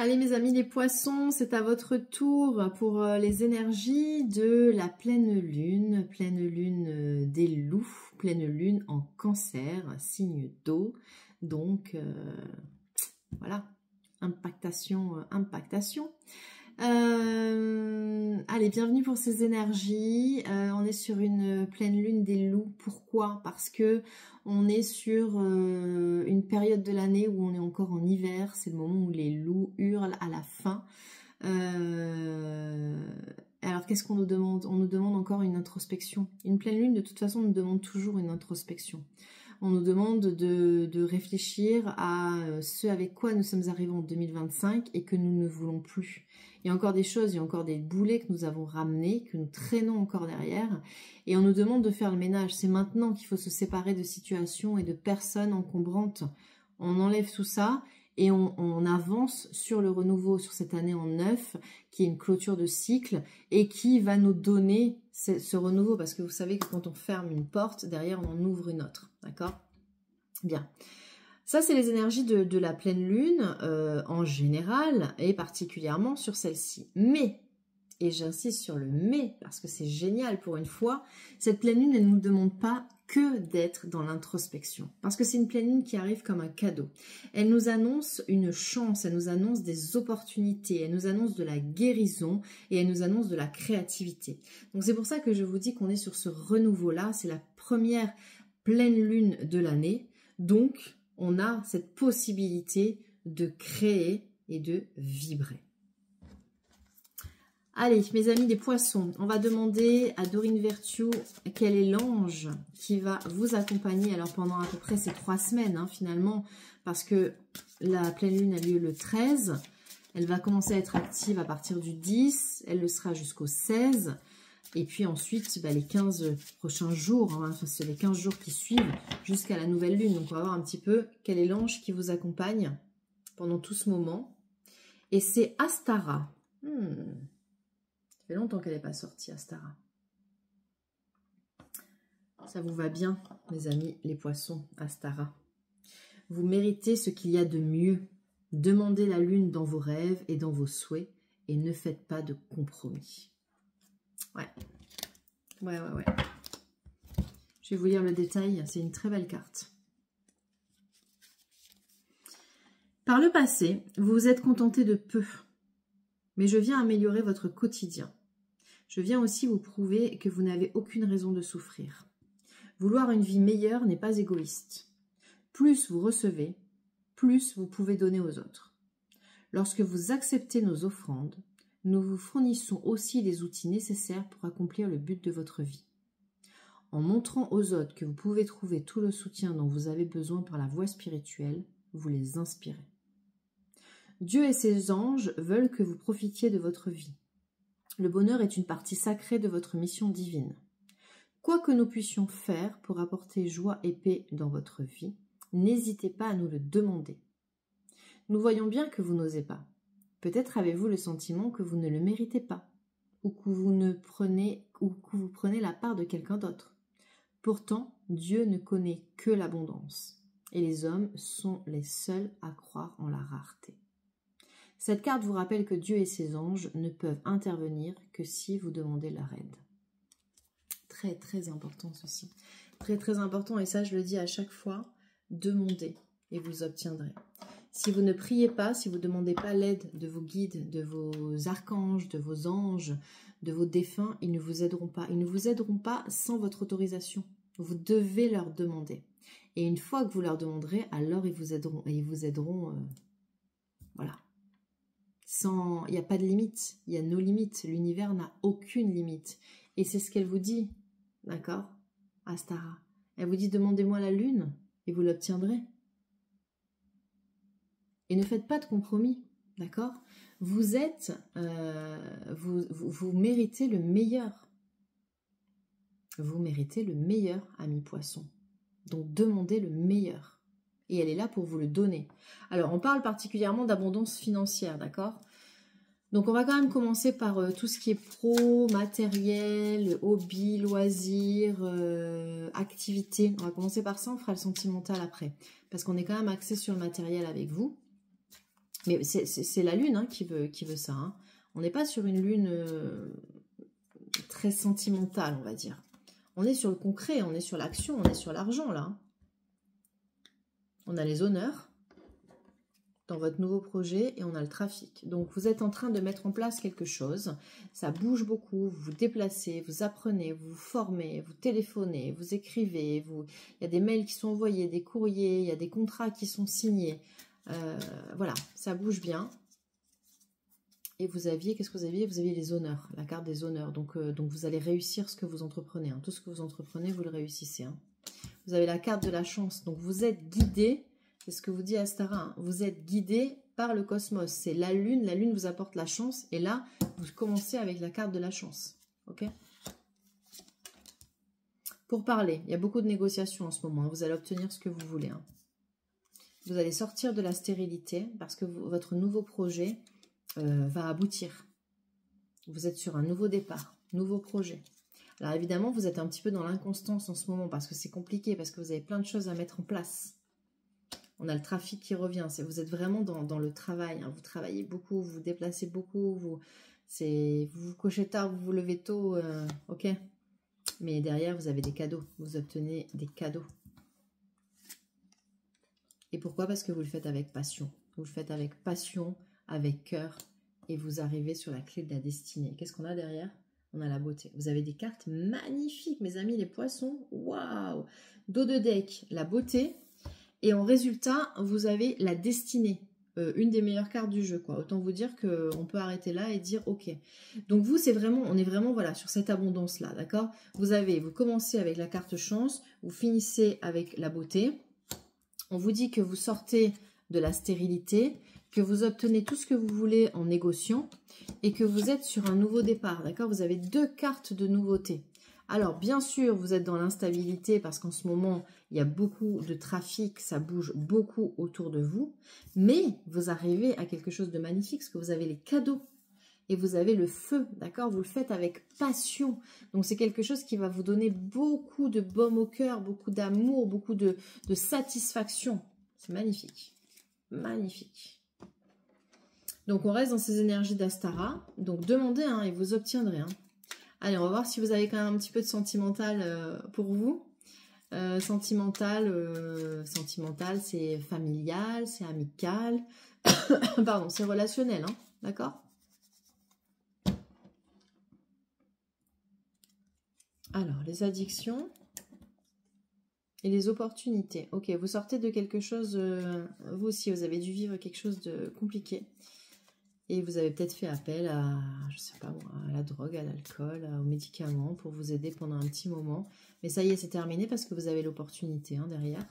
Allez mes amis les poissons, c'est à votre tour pour les énergies de la pleine lune des loups, pleine lune en cancer, signe d'eau. Donc voilà, impactation. Allez, bienvenue pour ces énergies. On est sur une pleine lune des loups. Pourquoi? Parce que on est sur une période de l'année où on est encore en hiver. C'est le moment où les loups hurlent à la fin. Alors, qu'est-ce qu'on nous demande? On nous demande encore une introspection. Une pleine lune, de toute façon, nous demande toujours une introspection. On nous demande de réfléchir à ce avec quoi nous sommes arrivés en 2025 et que nous ne voulons plus. Il y a encore des choses, il y a encore des boulets que nous avons ramenés, que nous traînons encore derrière. Et on nous demande de faire le ménage. C'est maintenant qu'il faut se séparer de situations et de personnes encombrantes. On enlève tout ça et on avance sur le renouveau, sur cette année en neuf, qui est une clôture de cycle et qui va nous donner ce renouveau. Parce que vous savez que quand on ferme une porte, derrière on en ouvre une autre. D'accord? Bien. Ça, c'est les énergies de la pleine lune en général et particulièrement sur celle-ci. Mais, et j'insiste sur le mais, parce que c'est génial pour une fois, cette pleine lune, elle ne nous demande pas que d'être dans l'introspection. Parce que c'est une pleine lune qui arrive comme un cadeau. Elle nous annonce une chance, elle nous annonce des opportunités, elle nous annonce de la guérison et elle nous annonce de la créativité. Donc c'est pour ça que je vous dis qu'on est sur ce renouveau-là. C'est la première pleine lune de l'année. Donc, on a cette possibilité de créer et de vibrer. Allez, mes amis des poissons, on va demander à Dorine Virtue quel est l'ange qui va vous accompagner alors pendant à peu près ces 3 semaines, hein, finalement, parce que la pleine lune a lieu le 13, elle va commencer à être active à partir du 10, elle le sera jusqu'au 16, et puis ensuite, les 15 prochains jours, hein, enfin, c'est les 15 jours qui suivent jusqu'à la nouvelle lune. Donc, on va voir un petit peu quel est l'ange qui vous accompagne pendant tout ce moment. Et c'est Astara. Ça fait longtemps qu'elle n'est pas sortie, Astara. Ça vous va bien, mes amis, les poissons, Astara. Vous méritez ce qu'il y a de mieux. Demandez la lune dans vos rêves et dans vos souhaits et ne faites pas de compromis. Ouais. Je vais vous lire le détail, c'est une très belle carte. Par le passé, vous vous êtes contenté de peu, mais je viens améliorer votre quotidien. Je viens aussi vous prouver que vous n'avez aucune raison de souffrir. Vouloir une vie meilleure n'est pas égoïste. Plus vous recevez, plus vous pouvez donner aux autres. Lorsque vous acceptez nos offrandes, nous vous fournissons aussi les outils nécessaires pour accomplir le but de votre vie. En montrant aux autres que vous pouvez trouver tout le soutien dont vous avez besoin par la voie spirituelle, vous les inspirez. Dieu et ses anges veulent que vous profitiez de votre vie. Le bonheur est une partie sacrée de votre mission divine. Quoi que nous puissions faire pour apporter joie et paix dans votre vie, n'hésitez pas à nous le demander. Nous voyons bien que vous n'osez pas. Peut-être avez-vous le sentiment que vous ne le méritez pas, ou que vous prenez la part de quelqu'un d'autre. Pourtant, Dieu ne connaît que l'abondance, et les hommes sont les seuls à croire en la rareté. Cette carte vous rappelle que Dieu et ses anges ne peuvent intervenir que si vous demandez leur aide. Très, très important ceci. Très, très important, et ça je le dis à chaque fois, demandez et vous obtiendrez. Si vous ne priez pas, si vous ne demandez pas l'aide de vos guides, de vos archanges, de vos anges, de vos défunts, ils ne vous aideront pas. Ils ne vous aideront pas sans votre autorisation. Vous devez leur demander. Et une fois que vous leur demanderez, alors ils vous aideront. Et ils vous aideront, voilà. Il n'y a pas de limite, il y a nos limites. L'univers n'a aucune limite. Et c'est ce qu'elle vous dit, d'accord, Astara. Elle vous dit, demandez-moi la lune et vous l'obtiendrez. Et ne faites pas de compromis, d'accord? Vous êtes, vous méritez le meilleur. Vous méritez le meilleur, ami poisson. Donc demandez le meilleur. Et elle est là pour vous le donner. Alors, on parle particulièrement d'abondance financière, d'accord? Donc, on va quand même commencer par tout ce qui est pro, matériel, hobby, loisirs, activités. On va commencer par ça, on fera le sentimental après. Parce qu'on est quand même axé sur le matériel avec vous. Mais c'est la lune hein, qui veut ça. Hein. On n'est pas sur une lune très sentimentale, on va dire. On est sur le concret, on est sur l'action, on est sur l'argent, là. On a les honneurs dans votre nouveau projet et on a le trafic. Donc, vous êtes en train de mettre en place quelque chose. Ça bouge beaucoup, vous vous déplacez, vous apprenez, vous vous formez, vous téléphonez, vous écrivez. Il y a des mails qui sont envoyés, des courriers, il y a des contrats qui sont signés. Voilà, ça bouge bien. Et vous aviez, qu'est-ce que vous aviez? Vous aviez les honneurs, la carte des honneurs. Donc vous allez réussir ce que vous entreprenez. Hein. Tout ce que vous entreprenez, vous le réussissez. Hein. Vous avez la carte de la chance. Donc vous êtes guidé, c'est ce que vous dit Astara, hein. Vous êtes guidé par le cosmos. C'est la lune vous apporte la chance. Et là, vous commencez avec la carte de la chance. Ok? Pour parler, il y a beaucoup de négociations en ce moment. Hein. Vous allez obtenir ce que vous voulez. Hein. Vous allez sortir de la stérilité parce que votre nouveau projet va aboutir. Vous êtes sur un nouveau départ, nouveau projet. Alors évidemment, vous êtes un petit peu dans l'inconstance en ce moment parce que c'est compliqué, parce que vous avez plein de choses à mettre en place. On a le trafic qui revient. Vous êtes vraiment dans le travail. Hein. Vous travaillez beaucoup, vous vous déplacez beaucoup. Vous vous couchez tard, vous vous levez tôt. Ok. Mais derrière, vous avez des cadeaux. Vous obtenez des cadeaux. Et pourquoi? Parce que vous le faites avec passion. Vous le faites avec passion, avec cœur. Et vous arrivez sur la clé de la destinée. Qu'est-ce qu'on a derrière? On a la beauté. Vous avez des cartes magnifiques, mes amis, les poissons. Waouh! Dos de deck, la beauté. Et en résultat, vous avez la destinée. Une des meilleures cartes du jeu, quoi. Autant vous dire qu'on peut arrêter là et dire ok. Donc vous, on est vraiment voilà, sur cette abondance-là, d'accord? Vous commencez avec la carte chance, vous finissez avec la beauté. On vous dit que vous sortez de la stérilité, que vous obtenez tout ce que vous voulez en négociant et que vous êtes sur un nouveau départ, d'accord? Vous avez 2 cartes de nouveauté. Alors, bien sûr, vous êtes dans l'instabilité parce qu'en ce moment, il y a beaucoup de trafic, ça bouge beaucoup autour de vous, mais vous arrivez à quelque chose de magnifique parce que vous avez les cadeaux et vous avez le feu, d'accord? Vous le faites avec passion. Donc, c'est quelque chose qui va vous donner beaucoup de baume au cœur, beaucoup d'amour, beaucoup de satisfaction. C'est magnifique. Magnifique. Donc, on reste dans ces énergies d'Astara. Donc, demandez hein, et vous obtiendrez. Hein. Allez, on va voir si vous avez quand même un petit peu de sentimental pour vous. Sentimental, c'est familial, c'est amical. Pardon, c'est relationnel, hein, d'accord? Alors, les addictions et les opportunités. Ok, vous sortez de quelque chose, vous aussi, vous avez dû vivre quelque chose de compliqué. Et vous avez peut-être fait appel à, je sais pas moi, à la drogue, à l'alcool, aux médicaments pour vous aider pendant un petit moment. Mais ça y est, c'est terminé parce que vous avez l'opportunité hein, derrière.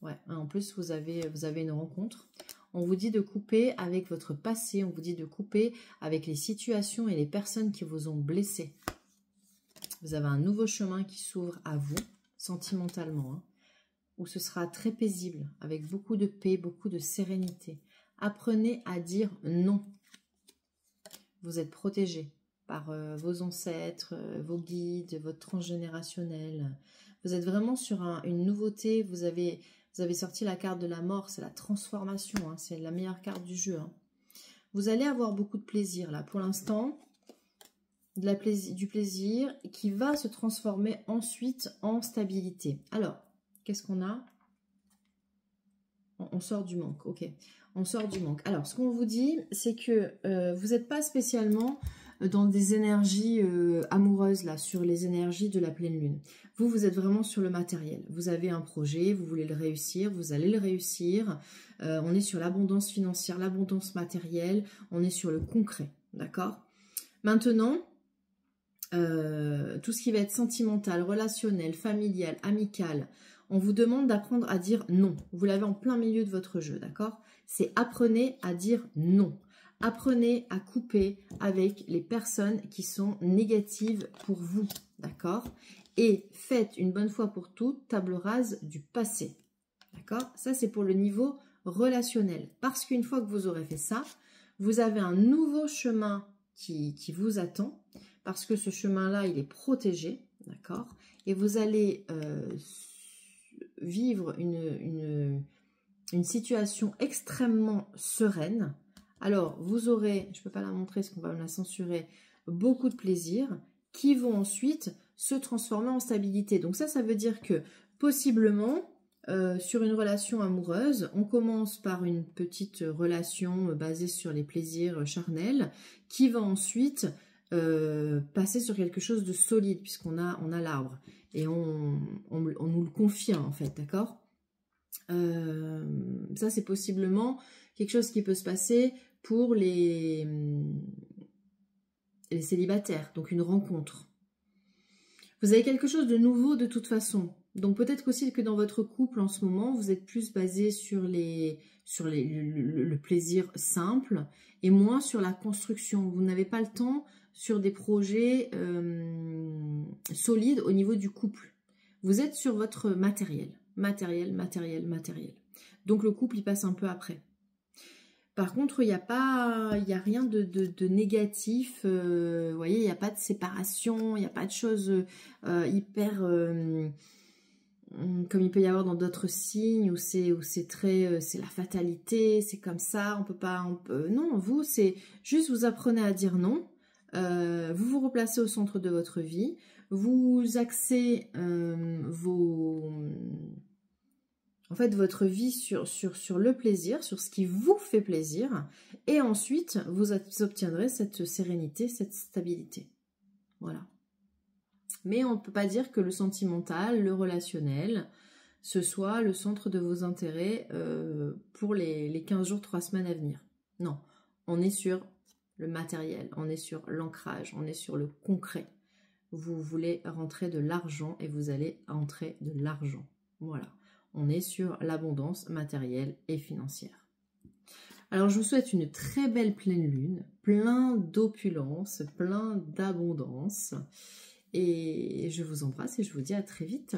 Ouais, en plus, vous avez une rencontre. On vous dit de couper avec votre passé, on vous dit de couper avec les situations et les personnes qui vous ont blessé. Vous avez un nouveau chemin qui s'ouvre à vous, sentimentalement, hein, où ce sera très paisible, avec beaucoup de paix, beaucoup de sérénité. Apprenez à dire non. Vous êtes protégé par vos ancêtres, vos guides, votre transgénérationnel. Vous êtes vraiment sur une nouveauté. Vous avez sorti la carte de la mort, c'est la transformation. Hein, c'est la meilleure carte du jeu. Hein. Vous allez avoir beaucoup de plaisir là. Pour l'instant, du plaisir qui va se transformer ensuite en stabilité. Alors, qu'est-ce qu'on a? On sort du manque, ok. On sort du manque. Alors, ce qu'on vous dit, c'est que vous n'êtes pas spécialement dans des énergies amoureuses, là, sur les énergies de la pleine lune. Vous êtes vraiment sur le matériel. Vous avez un projet, vous voulez le réussir, vous allez le réussir. On est sur l'abondance financière, l'abondance matérielle, on est sur le concret, d'accord? Maintenant, tout ce qui va être sentimental, relationnel, familial, amical, on vous demande d'apprendre à dire non. Vous l'avez en plein milieu de votre jeu, d'accord? C'est apprenez à dire non. Apprenez à couper avec les personnes qui sont négatives pour vous, d'accord? Et faites une bonne fois pour toutes table rase du passé, d'accord? Ça, c'est pour le niveau relationnel. Parce qu'une fois que vous aurez fait ça, vous avez un nouveau chemin qui vous attend. Parce que ce chemin-là, il est protégé, d'accord? Et vous allez vivre une situation extrêmement sereine. Alors, vous aurez, je ne peux pas la montrer parce qu'on va me la censurer, beaucoup de plaisir qui vont ensuite se transformer en stabilité. Donc ça veut dire que possiblement, sur une relation amoureuse, on commence par une petite relation basée sur les plaisirs charnels qui va ensuite passer sur quelque chose de solide puisqu'on a l'arbre et on nous le confirme en fait, d'accord? Ça c'est possiblement quelque chose qui peut se passer pour les célibataires, donc une rencontre. Vous avez quelque chose de nouveau de toute façon. Donc peut-être aussi que dans votre couple en ce moment, vous êtes plus basé sur le plaisir simple et moins sur la construction. Vous n'avez pas le temps sur des projets solides au niveau du couple. Vous êtes sur votre matériel. Matériel. Donc le couple, il passe un peu après. Par contre, il n'y a rien de négatif, vous voyez, il n'y a pas de séparation, il n'y a pas de choses hyper, comme il peut y avoir dans d'autres signes, où c'est la fatalité, c'est comme ça, on peut pas, non, vous, c'est juste vous apprenez à dire non, vous vous replacez au centre de votre vie, vous axez votre vie sur le plaisir, sur ce qui vous fait plaisir, et ensuite, vous obtiendrez cette sérénité, cette stabilité. Voilà. Mais on ne peut pas dire que le sentimental, le relationnel, ce soit le centre de vos intérêts pour les 15 jours, 3 semaines à venir. Non, on est sur le matériel, on est sur l'ancrage, on est sur le concret. Vous voulez rentrer de l'argent et vous allez entrer de l'argent. Voilà. On est sur l'abondance matérielle et financière. Alors, je vous souhaite une très belle pleine lune, plein d'opulence, plein d'abondance. Et je vous embrasse et je vous dis à très vite.